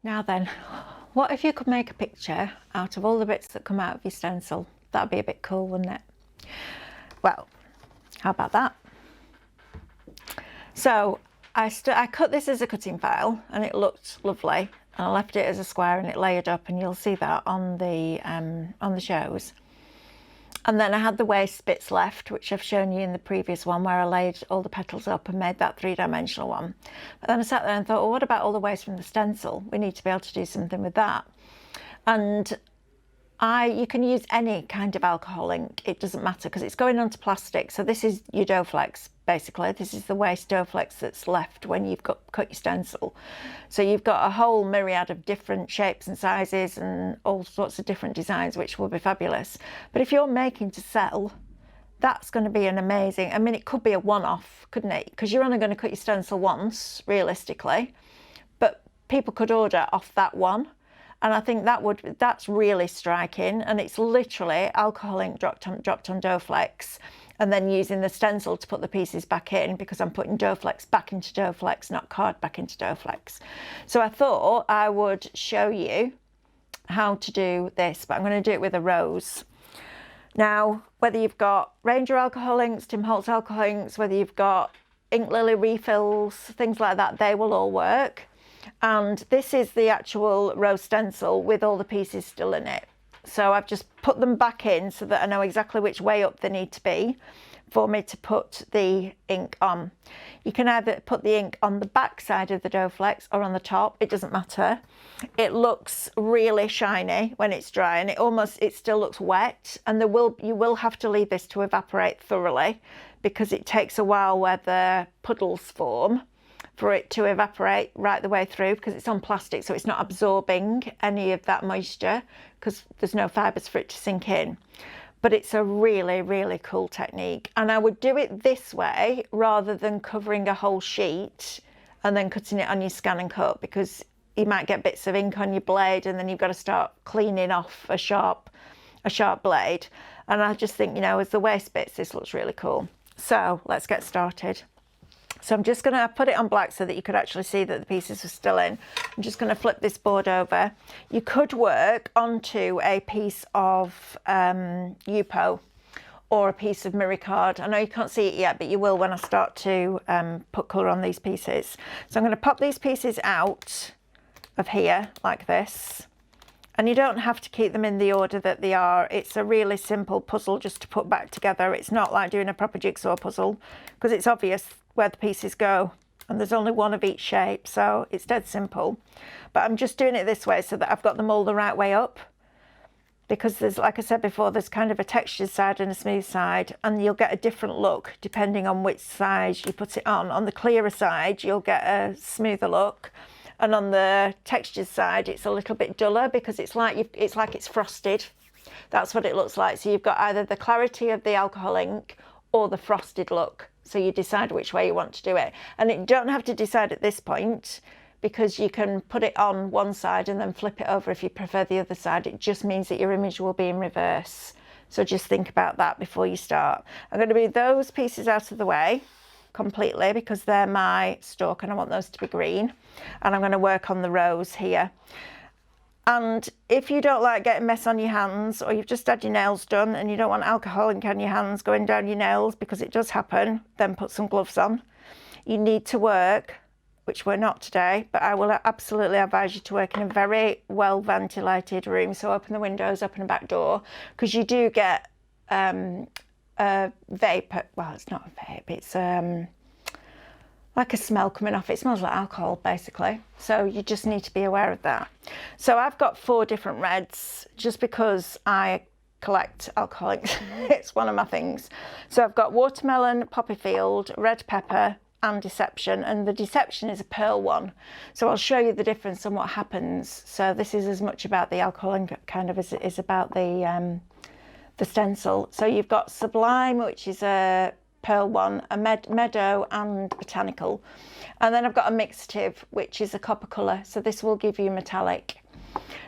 Now then, what if you could make a picture out of all the bits that come out of your stencil? That'd be a bit cool, wouldn't it? Well, how about that? So I cut this as a cutting file and it looked lovely, and I left it as a square and it layered up, and you'll see that on the shows. And then I had the waste bits left, which I've shown you in the previous one, where I laid all the petals up and made that three-dimensional one. But then I sat there and thought, well, what about all the waste from the stencil? We need to be able to do something with that. And you can use any kind of alcohol ink, it doesn't matter, because it's going onto plastic. So this is your dough flex, basically. This is the waste dough flex that's left when you've cut your stencil. So you've got a whole myriad of different shapes and sizes and all sorts of different designs, which will be fabulous. But if you're making to sell, that's going to be an amazing, I mean, it could be a one-off, couldn't it? Because you're only going to cut your stencil once, realistically, but people could order off that one. And I think that's really striking. And it's literally alcohol ink dropped on dough flex, and then using the stencil to put the pieces back in, because I'm putting dough flex back into dough flex, not card back into dough flex. So I thought I would show you how to do this, but I'm going to do it with a rose. Now, whether you've got Ranger alcohol inks, Tim Holtz alcohol inks, whether you've got Ink Lily refills, things like that, they will all work. And this is the actual rose stencil with all the pieces still in it. So I've just put them back in so that I know exactly which way up they need to be for me to put the ink on. You can either put the ink on the back side of the dough flex or on the top, it doesn't matter. It looks really shiny when it's dry, and it still looks wet, and you will have to leave this to evaporate thoroughly, because it takes a while where the puddles form for it to evaporate right the way through, because it's on plastic, so it's not absorbing any of that moisture because there's no fibres for it to sink in. But it's a really, really cool technique, and I would do it this way rather than covering a whole sheet and then cutting it on your scan and cut, because you might get bits of ink on your blade and then you've got to start cleaning off a sharp blade. And I just think, you know, as the waste bits, this looks really cool. So let's get started. So I'm just going to put it on black so that you could actually see that the pieces are still in. I'm just going to flip this board over. You could work onto a piece of Yupo or a piece of mirror card. I know you can't see it yet, but you will when I start to put colour on these pieces. So I'm going to pop these pieces out of here like this. And you don't have to keep them in the order that they are. It's a really simple puzzle just to put back together. It's not like doing a proper jigsaw puzzle, because it's obvious where the pieces go, and there's only one of each shape, so it's dead simple. But I'm just doing it this way so that I've got them all the right way up, because there's, like I said before, there's kind of a textured side and a smooth side, and you'll get a different look depending on which side you put it on. On the clearer side, you'll get a smoother look, and on the textured side, it's a little bit duller, because it's like it's frosted. That's what it looks like. So you've got either the clarity of the alcohol ink or the frosted look. So you decide which way you want to do it. And you don't have to decide at this point, because you can put it on one side and then flip it over if you prefer the other side. It just means that your image will be in reverse. So just think about that before you start. I'm going to move those pieces out of the way completely, because they're my stalk and I want those to be green. And I'm going to work on the rose here. And if you don't like getting mess on your hands, or you've just had your nails done and you don't want alcohol ink on your hands going down your nails, because it does happen, then put some gloves on. You need to work, which we're not today, but I will absolutely advise you to work in a very well ventilated room. So open the windows, open the back door, because you do get a vapour. Well, it's not a vape, it's like a smell coming off. It smells like alcohol, basically. So you just need to be aware of that. So I've got 4 different reds, just because I collect alcohol inks. It's one of my things. So I've got watermelon, poppyfield, red pepper, and deception. And the deception is a pearl one. So I'll show you the difference and what happens. So this is as much about the alcohol ink kind of as it is about the stencil. So you've got sublime, which is a pearl one, a meadow and botanical, and then I've got a mixative, which is a copper colour, so this will give you metallic.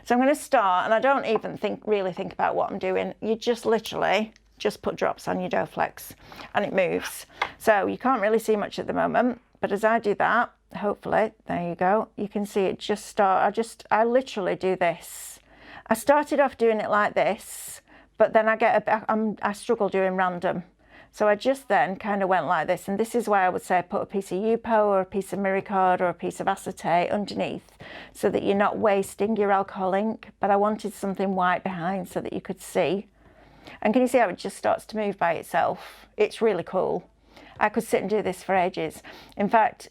So I'm going to start, and I don't even really think about what I'm doing. You just literally just put drops on your dough flex and it moves. So you can't really see much at the moment, but as I do that, hopefully, there you go. You can see it just start, I literally do this. I started off doing it like this, but then I struggle doing random. So I just then kind of went like this, and this is why I would say put a piece of Yupo or a piece of Miracard or a piece of acetate underneath, so that you're not wasting your alcohol ink. But I wanted something white behind so that you could see. And can you see how it just starts to move by itself? It's really cool. I could sit and do this for ages. In fact,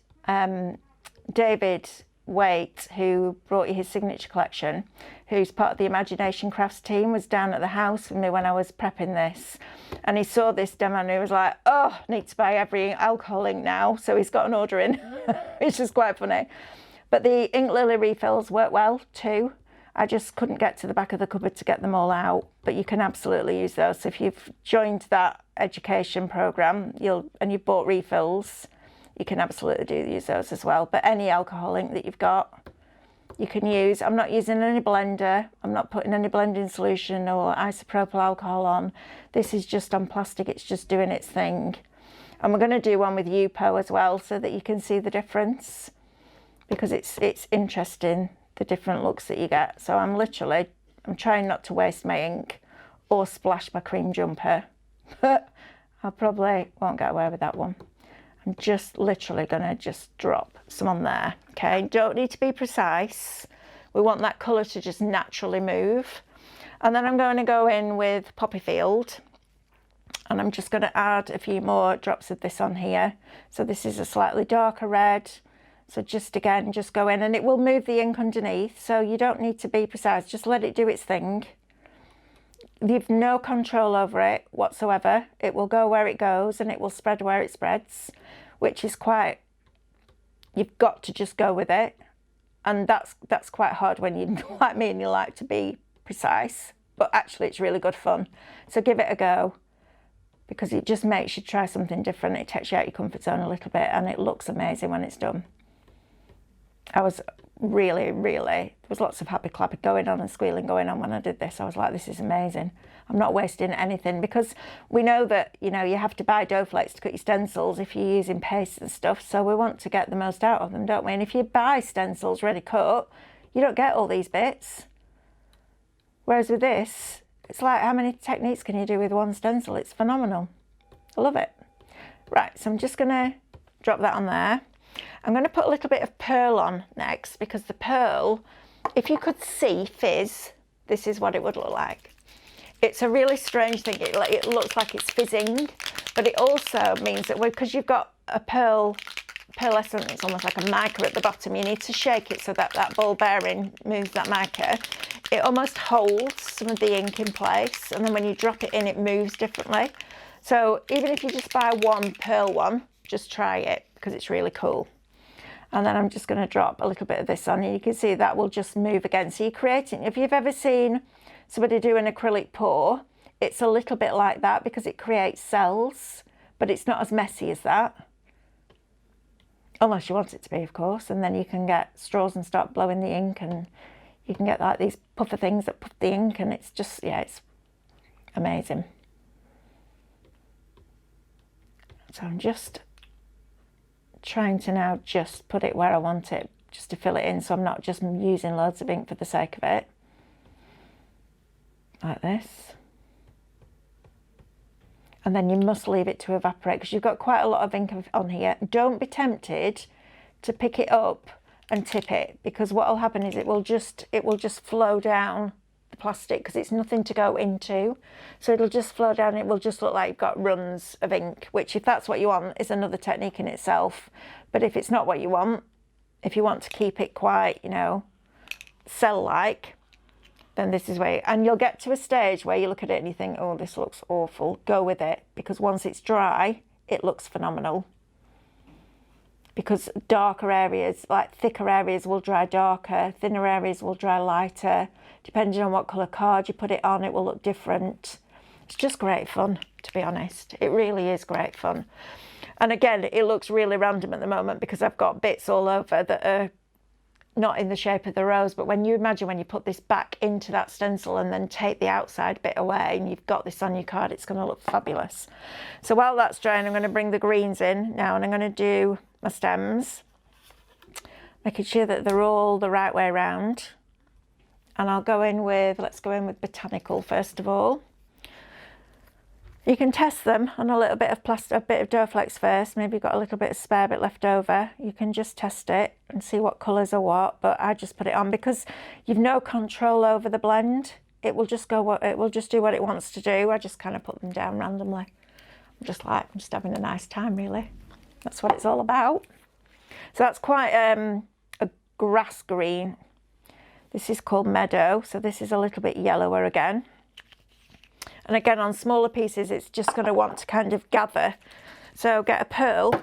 David Waite, who brought you his signature collection, who's part of the Imagination Crafts team, was down at the house with me when I was prepping this, and he saw this demo and he was like, oh, I need to buy every alcohol ink now. So he's got an order in. It's just quite funny. But the ink lily refills work well too. I just couldn't get to the back of the cupboard to get them all out, but you can absolutely use those. So if you've joined that education program and you've bought refills, you can absolutely use those as well. But any alcohol ink that you've got, you can use. I'm not using any blender. I'm not putting any blending solution or isopropyl alcohol on. This is just on plastic. It's just doing its thing. And we're going to do one with Yupo as well, so that you can see the difference, because it's interesting, the different looks that you get. So I'm trying not to waste my ink or splash my cream jumper. I probably won't get away with that one. I'm just literally going to just drop some on there. Okay, don't need to be precise. We want that colour to just naturally move. And then I'm going to go in with Poppy Field, and I'm just going to add a few more drops of this on here. So this is a slightly darker red. So just go in, and it will move the ink underneath. So you don't need to be precise. Just let it do its thing. You've no control over it whatsoever. It will go where it goes, and it will spread where it spreads, which is you've got to just go with it. And that's quite hard when you like me and you like to be precise, but actually it's really good fun. So give it a go, because it just makes you try something different. It takes you out your comfort zone a little bit, and it looks amazing when it's done. I was really, there was lots of happy clapping going on and squealing going on when I did this. I was like, this is amazing. I'm not wasting anything, because we know that, you have to buy dough flakes to cut your stencils if you're using paste and stuff. So we want to get the most out of them, don't we? And if you buy stencils ready cut, you don't get all these bits. Whereas with this, it's like, how many techniques can you do with one stencil? It's phenomenal. I love it. Right, so I'm just going to drop that on there. I'm going to put a little bit of pearl on next, because the pearl, if you could see fizz, this is what it would look like. It's a really strange thing. It looks like it's fizzing, but it also means that because you've got a pearl essence, it's almost like a mica at the bottom, you need to shake it so that ball bearing moves that mica. It almost holds some of the ink in place, and then when you drop it in, it moves differently. So even if you just buy one pearl one, just try it, because it's really cool. And then I'm just going to drop a little bit of this on, and you can see that will just move again. So you're creating, if you've ever seen somebody do an acrylic pour, it's a little bit like that, because it creates cells, but it's not as messy as that. Unless you want it to be, of course. And then you can get straws and start blowing the ink, and you can get like these puffer things that puff the ink, and it's just, yeah, it's amazing. So I'm just trying to now just put it where I want it, just to fill it in, so I'm not just using loads of ink for the sake of it. Like this. And then you must leave it to evaporate, because you've got quite a lot of ink on here. Don't be tempted to pick it up and tip it, because what will happen is it will just flow down the plastic, because it's nothing to go into. So it'll just flow down, it will just look like you've got runs of ink, which if that's what you want is another technique in itself. But if it's not what you want, if you want to keep it quite, cell-like, then this is where, and you'll get to a stage where you look at it and you think, oh, this looks awful. Go with it, because once it's dry, it looks phenomenal. Because darker areas, like thicker areas, will dry darker, thinner areas will dry lighter. Depending on what colour card you put it on, it will look different. It's just great fun, to be honest. It really is great fun. And again, it looks really random at the moment, because I've got bits all over that are not in the shape of the rose, but when you imagine when you put this back into that stencil and then take the outside bit away and you've got this on your card, it's going to look fabulous. So while that's drying, I'm going to bring the greens in now, and I'm going to do my stems. making sure that they're all the right way around. And I'll go in with, let's go in with Botanical first of all. You can test them on a little bit of plastic, a bit of Duraflex first. Maybe you've got a little bit of spare bit left over. You can just test it and see what colours are what. But I just put it on because you've no control over the blend. It will just go it will just do what it wants to do. I just kind of put them down randomly. I'm just having a nice time, really. That's what it's all about. So that's quite a grass green. This is called Meadow. So this is a little bit yellower again. And again, on smaller pieces, it's just going to want to kind of gather. So get a pearl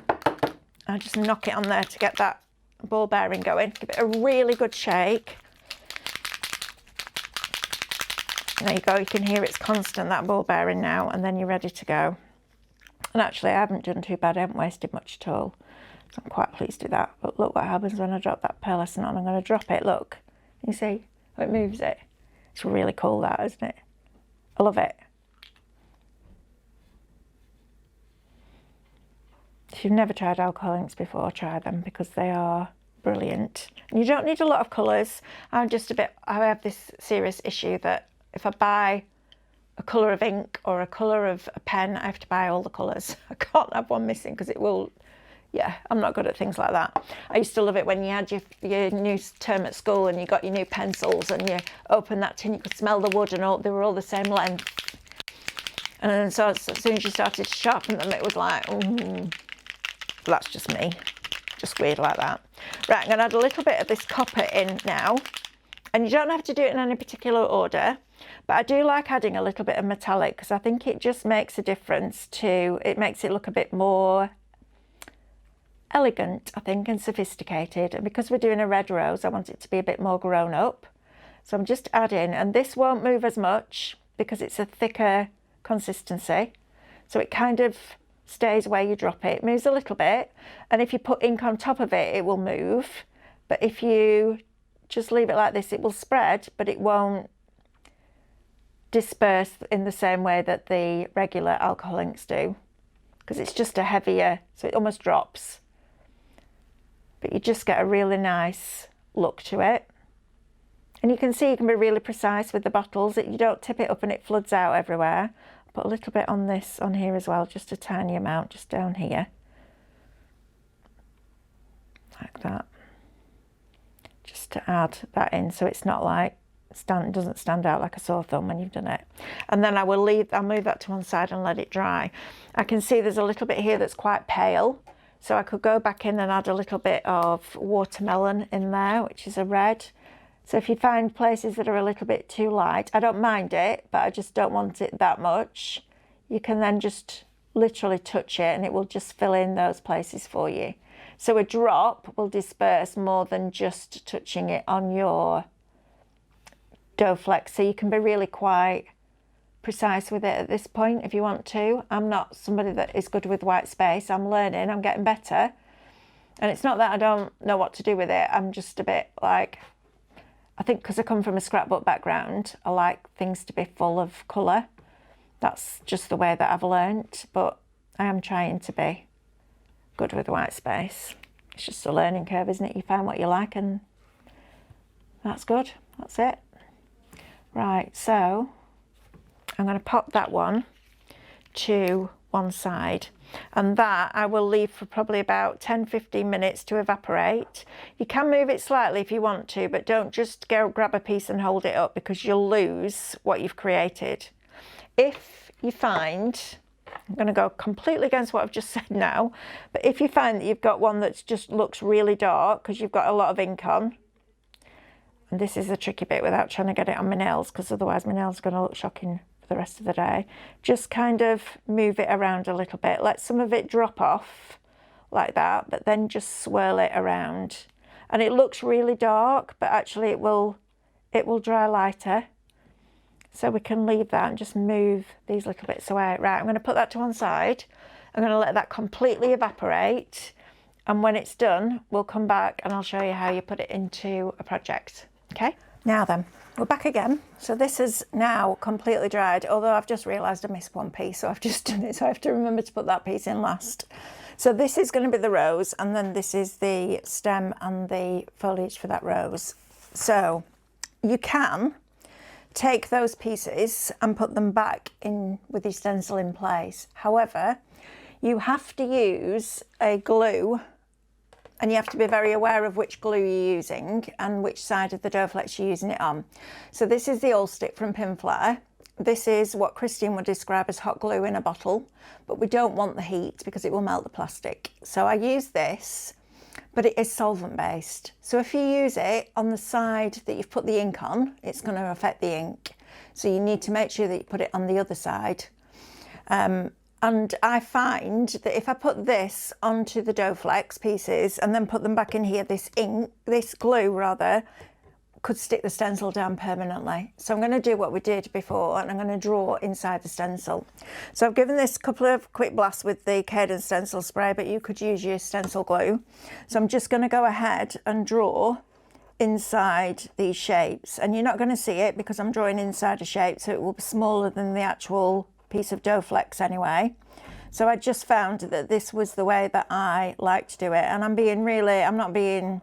and just knock it on there to get that ball bearing going. Give it a really good shake. And there you go. You can hear it's constant, that ball bearing now, and then you're ready to go. And actually, I haven't done too bad. I haven't wasted much at all. So I'm quite pleased with that. But look what happens when I drop that pearlescent on. I'm going to drop it. Look. You see how it moves it? It's really cool, that, isn't it? I love it. If you've never tried alcohol inks before, try them because they are brilliant. And you don't need a lot of colours. I have this serious issue that if I buy a colour of ink or a colour of a pen, I have to buy all the colours. I can't have one missing because it will, yeah, I'm not good at things like that. I used to love it when you had your new term at school and you got your new pencils and you opened that tin, you could smell the wood and they were all the same length. And then so as soon as you started to sharpen them, it was like, that's just me, just weird like that. Right, I'm going to add a little bit of this copper in now. And you don't have to do it in any particular order, but I do like adding a little bit of metallic because I think it just makes a difference it makes it look a bit more elegant, I think, and sophisticated. And because we're doing a red rose, I want it to be a bit more grown up. So I'm just adding, and this won't move as much because it's a thicker consistency. So it kind of stays where you drop it. It moves a little bit, and if you put ink on top of it, it will move. But if you just leave it like this, it will spread, but it won't disperse in the same way that the regular alcohol inks do, because it's just a heavier, so it almost drops. But you just get a really nice look to it. And you can see you can be really precise with the bottles. You don't tip it up and it floods out everywhere. Put a little bit on this, on here as well, just a tiny amount, just down here. Like that. Just to add that in so it's not like, doesn't stand out like a sore thumb when you've done it. And then I'll move that to one side and let it dry. I can see there's a little bit here that's quite pale. So I could go back in and add a little bit of watermelon in there, which is a red. So if you find places that are a little bit too light, I don't mind it, but I just don't want it that much. You can then just literally touch it and it will just fill in those places for you. So a drop will disperse more than just touching it on your dough flex. So you can be really quite precise with it at this point if you want to. I'm not somebody that is good with white space. I'm learning, I'm getting better. And it's not that I don't know what to do with it. I'm just a bit like, I think because I come from a scrapbook background, I like things to be full of colour. That's just the way that I've learnt, but I am trying to be good with white space. It's just a learning curve, isn't it? You find what you like and that's good. That's it. Right, so I'm going to pop that one to one side, and that I will leave for probably about 10-15 minutes to evaporate. You can move it slightly if you want to, but don't just go grab a piece and hold it up because you'll lose what you've created. If you find, I'm going to go completely against what I've just said now, but if you find that you've got one that just looks really dark because you've got a lot of ink on, and this is the tricky bit without trying to get it on my nails because otherwise my nails are going to look shocking for the rest of the day, just kind of move it around a little bit. Let some of it drop off like that, but then just swirl it around. And it looks really dark, but actually it will dry lighter. So we can leave that and just move these little bits away. Right, I'm going to put that to one side. I'm going to let that completely evaporate. And when it's done, we'll come back and I'll show you how you put it into a project. Okay, now then, we're back again. So this is now completely dried, although I've just realised I missed one piece, so I've just done it, so I have to remember to put that piece in last. So this is going to be the rose, and then this is the stem and the foliage for that rose. So you can take those pieces and put them back in with your stencil in place. However, you have to use a glue, and you have to be very aware of which glue you're using and which side of the dough flex you're using it on. So this is the All Stick from Pinflair. This is what Christine would describe as hot glue in a bottle, but we don't want the heat because it will melt the plastic. So I use this, but it is solvent based. So if you use it on the side that you've put the ink on, it's going to affect the ink. So you need to make sure that you put it on the other side. And I find that if I put this onto the dough flex pieces and then put them back in here, this glue rather, could stick the stencil down permanently. So I'm going to do what we did before, and I'm going to draw inside the stencil. So I've given this a couple of quick blasts with the Cadence stencil spray, but you could use your stencil glue. So I'm just going to go ahead and draw inside these shapes, and you're not going to see it because I'm drawing inside a shape, so it will be smaller than the actual piece of dough flex anyway. So I just found that this was the way that I like to do it, and I'm not being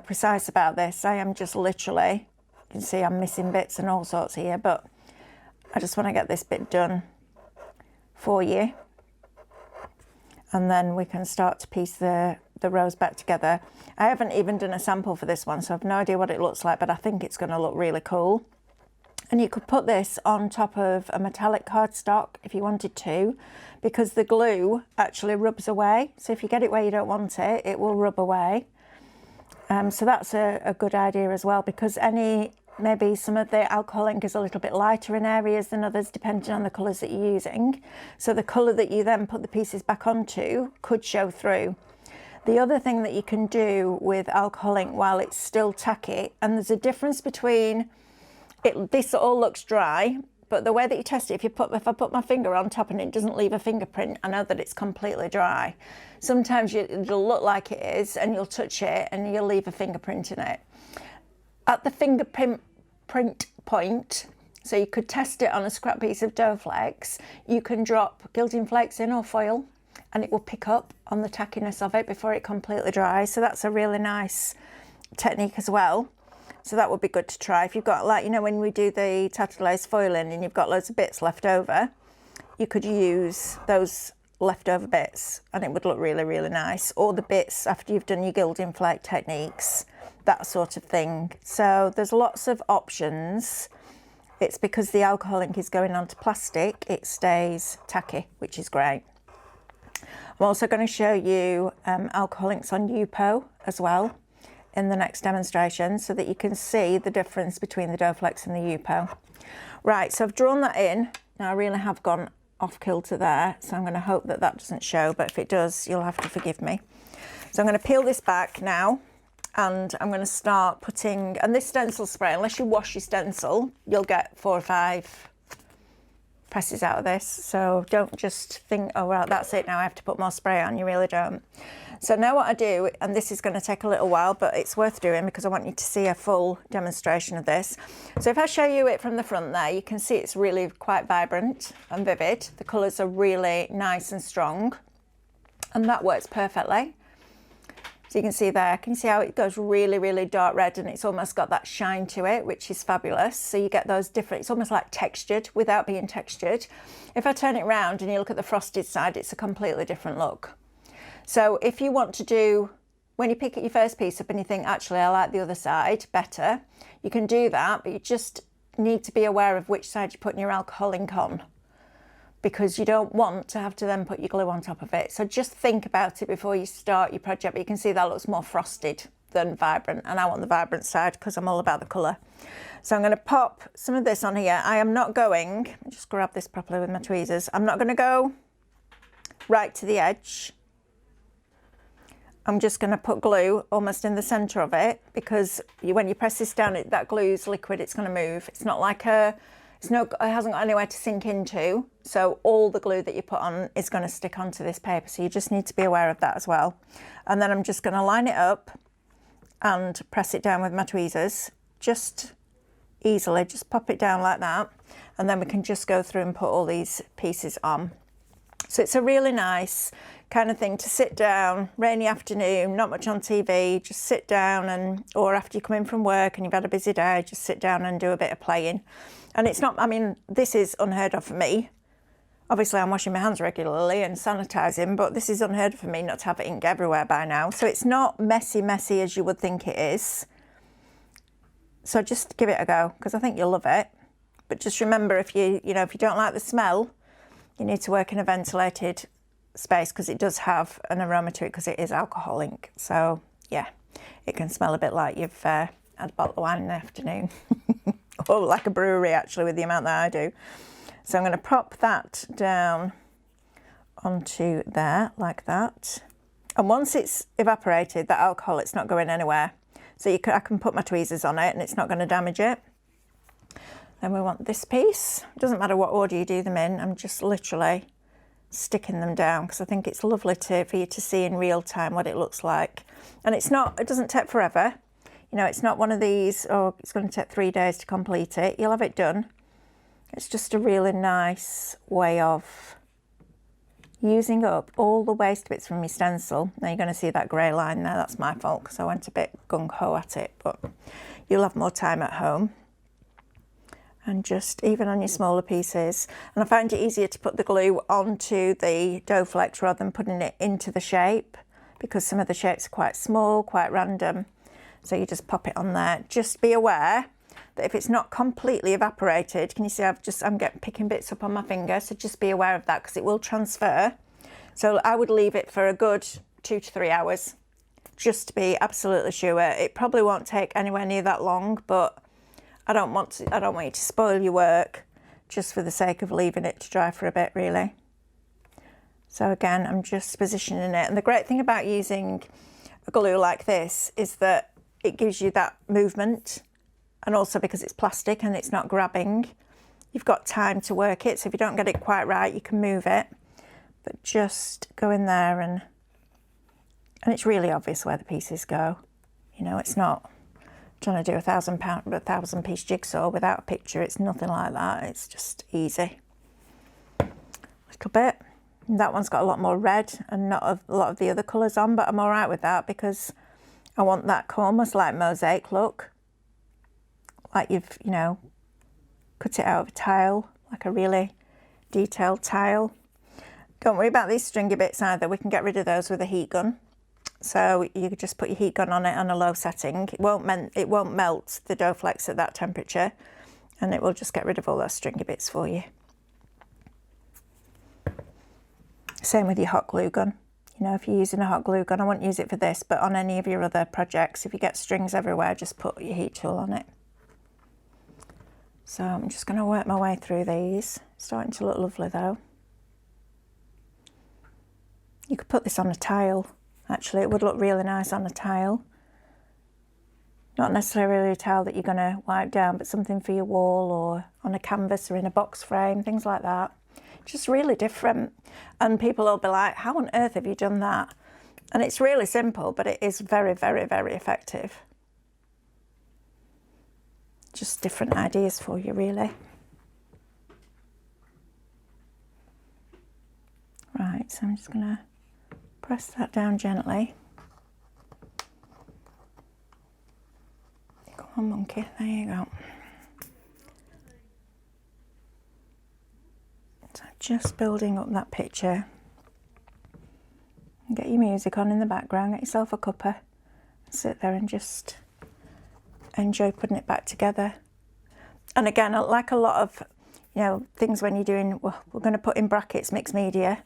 precise about this. I am just literally, you can see I'm missing bits and all sorts here, but I just want to get this bit done for you, and then we can start to piece the rose back together. I haven't even done a sample for this one, so I've no idea what it looks like, but I think it's going to look really cool. And you could put this on top of a metallic cardstock if you wanted to, because the glue actually rubs away. So if you get it where you don't want it, it will rub away. So that's a good idea as well, because maybe some of the alcohol ink is a little bit lighter in areas than others, depending on the colours that you're using. So the colour that you then put the pieces back onto could show through. The other thing that you can do with alcohol ink while it's still tacky, and there's a difference between this all looks dry, but the way that you test it, if I put my finger on top and it doesn't leave a fingerprint, I know that it's completely dry. Sometimes it'll look like it is, and you'll touch it and you'll leave a fingerprint in it. At the fingerprint point, so you could test it on a scrap piece of dough flex, you can drop gilding flakes in or foil, and it will pick up on the tackiness of it before it completely dries. So that's a really nice technique as well. So that would be good to try. If you've got, like, when we do the tattoo-lace foiling and you've got loads of bits left over, you could use those leftover bits and it would look really, really nice. Or the bits after you've done your gilding flake techniques, that sort of thing. So there's lots of options. It's because the alcohol ink is going onto plastic, it stays tacky, which is great. I'm also going to show you alcohol inks on Yupo as well in the next demonstration, so that you can see the difference between the dough flex and the Yupo. Right, so I've drawn that in. Now I really have gone off kilter there, so I'm going to hope that that doesn't show, but if it does, you'll have to forgive me. So I'm going to peel this back now, and I'm going to start putting, and this stencil spray, unless you wash your stencil, you'll get 4 or 5 presses out of this. So don't just think, oh well, that's it, now I have to put more spray on. You really don't. So now what I do, and this is going to take a little while, but it's worth doing because I want you to see a full demonstration of this. So if I show you it from the front there, you can see it's really quite vibrant and vivid. The colours are really nice and strong, and that works perfectly. So you can see there, can you see how it goes really, really dark red, and it's almost got that shine to it, which is fabulous. So you get those different, it's almost like textured without being textured. If I turn it around and you look at the frosted side, it's a completely different look. So if you want to do, when you pick your first piece up and you think, actually, I like the other side better, you can do that, but you just need to be aware of which side you're putting your alcohol ink on, because you don't want to have to then put your glue on top of it. So just think about it before you start your project. But you can see that looks more frosted than vibrant, and I want the vibrant side because I'm all about the colour. So I'm going to pop some of this on here. I am not going, let me just grab this properly with my tweezers. I'm not going to go right to the edge. I'm just going to put glue almost in the centre of it, because when you press this down, that glue's liquid, it's going to move. It's not like it hasn't got anywhere to sink into, so all the glue that you put on is going to stick onto this paper, so you just need to be aware of that as well. And then I'm just going to line it up and press it down with my tweezers, just easily, just pop it down like that, and then we can just go through and put all these pieces on. So it's a really nice kind of thing to sit down, rainy afternoon, not much on TV, just sit down, and or after you come in from work and you've had a busy day, just sit down and do a bit of playing. And it's not, I mean, this is unheard of for me. Obviously I'm washing my hands regularly and sanitising, but this is unheard of for me not to have ink everywhere by now. So it's not messy as you would think it is. So just give it a go, because I think you'll love it. But just remember, if you don't like the smell, you need to work in a ventilated space, because it does have an aroma to it, because it is alcohol ink. So yeah, it can smell a bit like you've had a bottle of wine in the afternoon. Or like a brewery, actually, with the amount that I do. So I'm going to prop that down onto there like that. And once it's evaporated, that alcohol, it's not going anywhere. So I can put my tweezers on it and it's not going to damage it. Then we want this piece. It doesn't matter what order you do them in. I'm just literally sticking them down, because I think it's lovely for you to see in real time what it looks like. And it doesn't take forever. You know, it's not one of these, oh, it's going to take 3 days to complete it. You'll have it done. It's just a really nice way of using up all the waste bits from your stencil. Now you're going to see that grey line there. That's my fault, because I went a bit gung-ho at it, but you'll have more time at home. And just even on your smaller pieces. And I find it easier to put the glue onto the dough flex rather than putting it into the shape, because some of the shapes are quite small, quite random. So you just pop it on there. Just be aware that if it's not completely evaporated, can you see I'm picking bits up on my finger, so just be aware of that, because it will transfer. So I would leave it for a good 2 to 3 hours, just to be absolutely sure. It probably won't take anywhere near that long, but I don't want you to spoil your work just for the sake of leaving it to dry for a bit, really. So again, I'm just positioning it. And the great thing about using a glue like this is that it gives you that movement, and also because it's plastic and it's not grabbing, you've got time to work it. So if you don't get it quite right, you can move it, but just go in there and it's really obvious where the pieces go. You know, it's not trying to do a 1,000 piece jigsaw without a picture. It's nothing like that. It's just easy. A little bit. And that one's got a lot more red and not a lot of the other colours on, but I'm all right with that, because I want that almost like mosaic look, like you've, you know, cut it out of a tile, like a really detailed tile. Don't worry about these stringy bits either. We can get rid of those with a heat gun. So you could just put your heat gun on it on a low setting. It won't melt the dough flex at that temperature, and it will just get rid of all those stringy bits for you. Same with your hot glue gun. You know, if you're using a hot glue gun, I won't use it for this, but on any of your other projects, if you get strings everywhere, just put your heat tool on it. So I'm just going to work my way through these. Starting to look lovely though. You could put this on a tile. Actually, it would look really nice on a tile. Not necessarily a tile that you're going to wipe down, but something for your wall or on a canvas or in a box frame, things like that. Just really different. And people will be like, how on earth have you done that? And it's really simple, but it is very, very, very effective. Just different ideas for you, really. Right, so I'm just going to press that down gently. Come on, monkey, there you go. So just building up that picture. Get your music on in the background, get yourself a cuppa, sit there and just enjoy putting it back together. And again, like a lot of, you know, things when you're doing, well, we're going to put in brackets mixed media,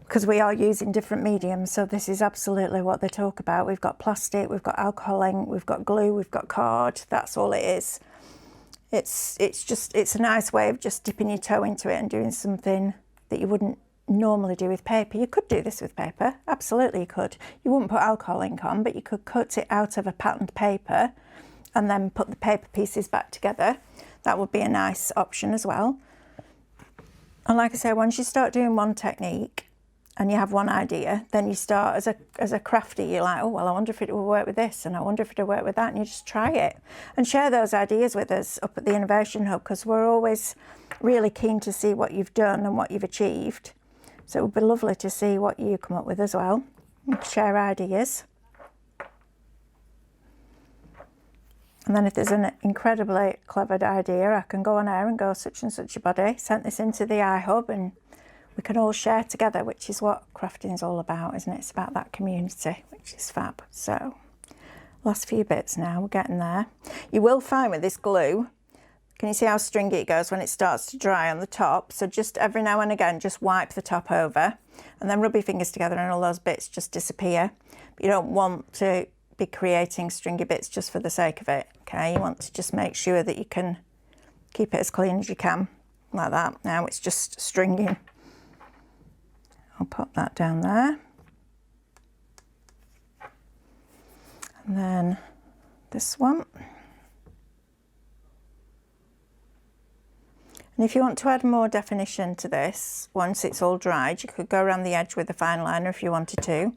because we are using different mediums. So this is absolutely what they talk about. We've got plastic, we've got alcohol ink, we've got glue, we've got card. That's all it is. It's a nice way of just dipping your toe into it and doing something that you wouldn't normally do with paper. You could do this with paper, absolutely you could. You wouldn't put alcohol ink on, but you could cut it out of a patterned paper and then put the paper pieces back together. That would be a nice option as well. And like I say, once you start doing one technique and you have one idea, then you start as a crafty, you're like, oh, well, I wonder if it will work with this, and I wonder if it'll work with that, and you just try it and share those ideas with us up at the Innovation Hub, because we're always really keen to see what you've done and what you've achieved. So it would be lovely to see what you come up with as well, and share ideas. And then if there's an incredibly clever idea, I can go on air and go, such and such a body sent this into the iHub, and we can all share together, which is what crafting is all about, isn't it? It's about that community, which is fab. So last few bits now, we're getting there. You will find with this glue, can you see how stringy it goes when it starts to dry on the top? So just every now and again, just wipe the top over and then rub your fingers together and all those bits just disappear. But you don't want to be creating stringy bits just for the sake of it, okay? You want to just make sure that you can keep it as clean as you can, like that. Now it's just stringing. I'll put that down there. And then this one. And if you want to add more definition to this, once it's all dried, you could go around the edge with a fine liner if you wanted to.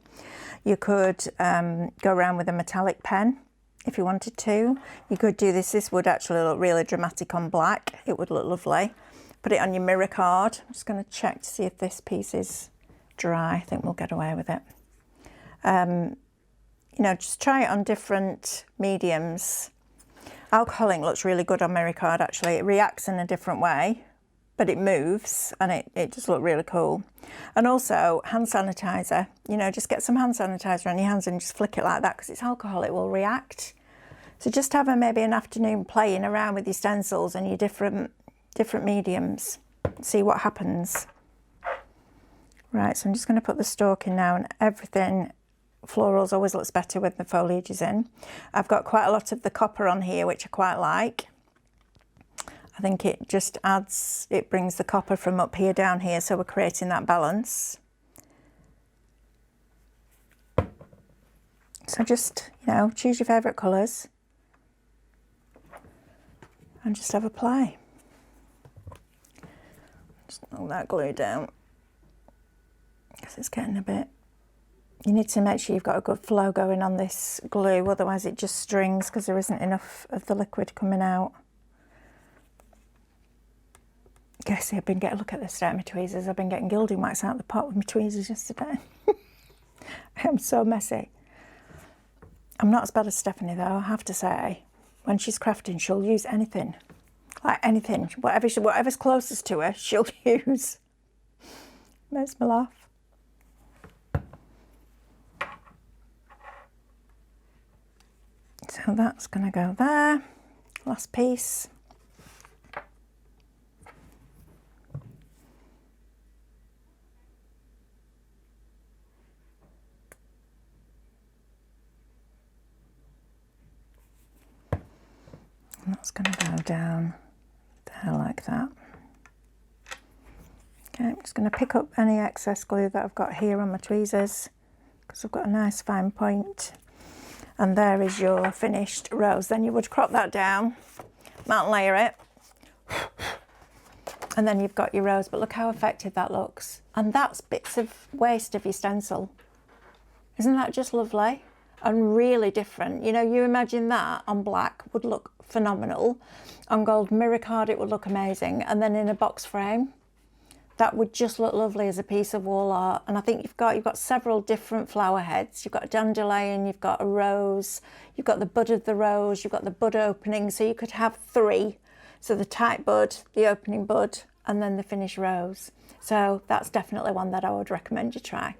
You could go around with a metallic pen if you wanted to. You could do this. This would actually look really dramatic on black. It would look lovely. Put it on your mirror card. I'm just going to check to see if this piece is dry. I think we'll get away with it. You know, just try it on different mediums. Alcohol ink looks really good on mirror card, actually. It reacts in a different way, but it moves, and it just look really cool. And also hand sanitizer, you know, just get some hand sanitizer on your hands and just flick it like that, because it's alcohol, it will react. So just have maybe an afternoon playing around with your stencils and your different mediums, see what happens. Right, so I'm just going to put the stalk in now, and everything, florals always looks better with the foliages in. I've got quite a lot of the copper on here, which I quite like. I think it just adds, it brings the copper from up here down here, so we're creating that balance. So just, you know, choose your favourite colours and just have a play. Just knock that glue down, because it's getting a bit, you need to make sure you've got a good flow going on this glue, otherwise it just strings because there isn't enough of the liquid coming out. Okay, see, I've been getting, look at this state of my tweezers. I've been getting gilding wax out of the pot with my tweezers yesterday. I am so messy. I'm not as bad as Stephanie though, I have to say. When she's crafting, she'll use anything. Like anything, whatever's closest to her, she'll use. Makes me laugh. So that's gonna go there. Last piece. And that's going to go down there like that. Okay, I'm just going to pick up any excess glue that I've got here on my tweezers, because I've got a nice fine point. And there is your finished rose. Then you would crop that down, mountain layer it, and then you've got your rose. But look how effective that looks. And that's bits of waste of your stencil. Isn't that just lovely? And really different. You know, you imagine that on black would look phenomenal. On gold mirror card it would look amazing, and then in a box frame that would just look lovely as a piece of wall art. And I think you've got several different flower heads. You've got a dandelion, you've got a rose, you've got the bud of the rose, you've got the bud opening, so you could have three. So the tight bud, the opening bud, and then the finished rose. So that's definitely one that I would recommend you try.